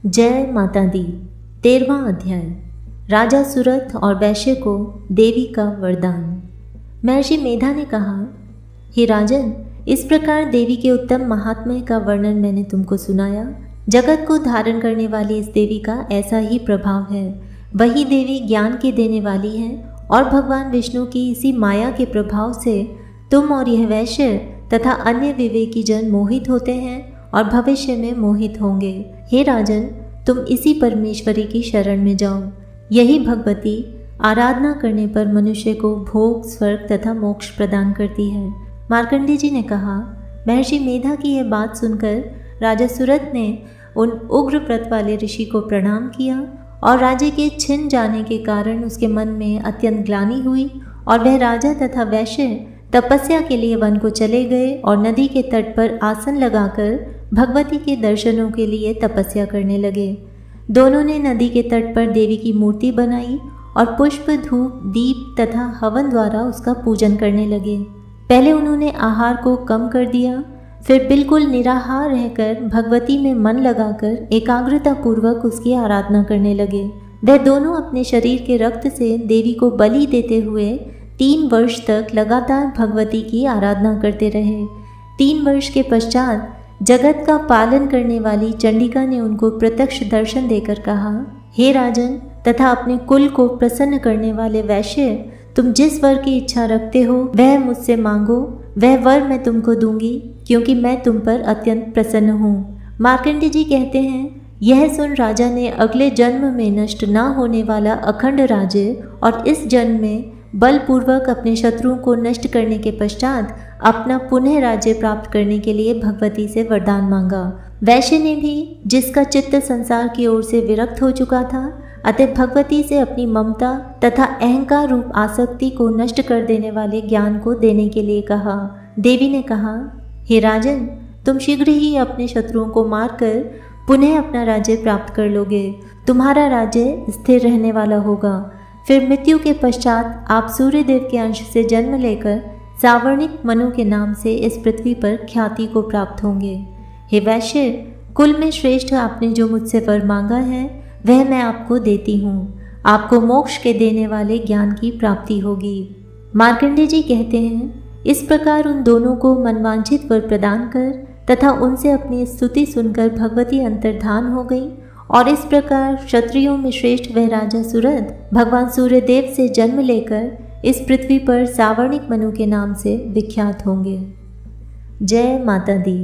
जय माता दी। 13वां अध्याय। राजा सुरथ और वैश्य को देवी का वरदान। महर्षि मेधा ने कहा, हे राजन, इस प्रकार देवी के उत्तम महात्म्य का वर्णन मैंने तुमको सुनाया। जगत को धारण करने वाली इस देवी का ऐसा ही प्रभाव है। वही देवी ज्ञान के देने वाली है और भगवान विष्णु की इसी माया के प्रभाव से तुम और यह वैश्य तथा अन्य विवेकी जन मोहित होते हैं और भविष्य में मोहित होंगे। हे राजन, तुम इसी परमेश्वरी की शरण में जाओ। यही भगवती आराधना करने पर मनुष्य को भोग, स्वर्ग तथा मोक्ष प्रदान करती है। मार्कंडेय जी ने कहा, महर्षि मेधा की यह बात सुनकर राजा सुरथ ने उन उग्र व्रत वाले ऋषि को प्रणाम किया और राज्य के छिन जाने के कारण उसके मन में अत्यंत ग्लानि हुई और वह राजा तथा वैश्य तपस्या के लिए वन को चले गए और नदी के तट पर आसन लगाकर भगवती के दर्शनों के लिए तपस्या करने लगे। दोनों ने नदी के तट पर देवी की मूर्ति बनाई और पुष्प, धूप, दीप तथा हवन द्वारा उसका पूजन करने लगे। पहले उन्होंने आहार को कम कर दिया, फिर बिल्कुल निराहार रहकर भगवती में मन लगाकर एकाग्रता पूर्वक उसकी आराधना करने लगे। वह दोनों अपने शरीर के रक्त से देवी को बलि देते हुए 3 वर्ष तक लगातार भगवती की आराधना करते रहे। 3 वर्ष के पश्चात जगत का पालन करने वाली चंडिका ने उनको प्रत्यक्ष दर्शन देकर कहा, हे राजन तथा अपने कुल को प्रसन्न करने वाले वैश्य, तुम जिस वर की इच्छा रखते हो वह मुझसे मांगो, वह वर मैं तुमको दूंगी, क्योंकि मैं तुम पर अत्यंत प्रसन्न हूँ। मार्कंडेय जी कहते हैं, यह सुन राजा ने अगले जन्म में नष्ट न होने वाला अखंड राज्य और इस जन्म में बलपूर्वक अपने शत्रुओं को नष्ट करने के पश्चात अपना पुनः राज्य प्राप्त करने के लिए भगवती से वरदान मांगा। वैश्य ने भी, जिसका चित्त संसार की ओर से विरक्त हो चुका था, अतः भगवती से अपनी ममता तथा अहंकार रूप आसक्ति को नष्ट कर देने वाले ज्ञान को देने के लिए कहा। देवी ने कहा, हे राजन, तुम शीघ्र ही अपने शत्रुओं को मारकर पुनः अपना राज्य प्राप्त कर लोगे। तुम्हारा राज्य स्थिर रहने वाला होगा। फिर मृत्यु के पश्चात आप सूर्यदेव के अंश से जन्म लेकर सावर्णिक मनु के नाम से इस पृथ्वी पर ख्याति को प्राप्त होंगे। हे वैश्य, कुल में श्रेष्ठ आपने जो मुझसे वर मांगा है वह मैं आपको देती हूँ। आपको मोक्ष के देने वाले ज्ञान की प्राप्ति होगी। मार्कंडेय जी कहते हैं, इस प्रकार उन दोनों को मनवांछित वर प्रदान कर तथा उनसे अपनी स्तुति सुनकर भगवती अंतर्धान हो गई और इस प्रकार क्षत्रियों में श्रेष्ठ वह राजा सुरथ भगवान सूर्यदेव से जन्म लेकर इस पृथ्वी पर सावर्णिक मनु के नाम से विख्यात होंगे। जय माता दी।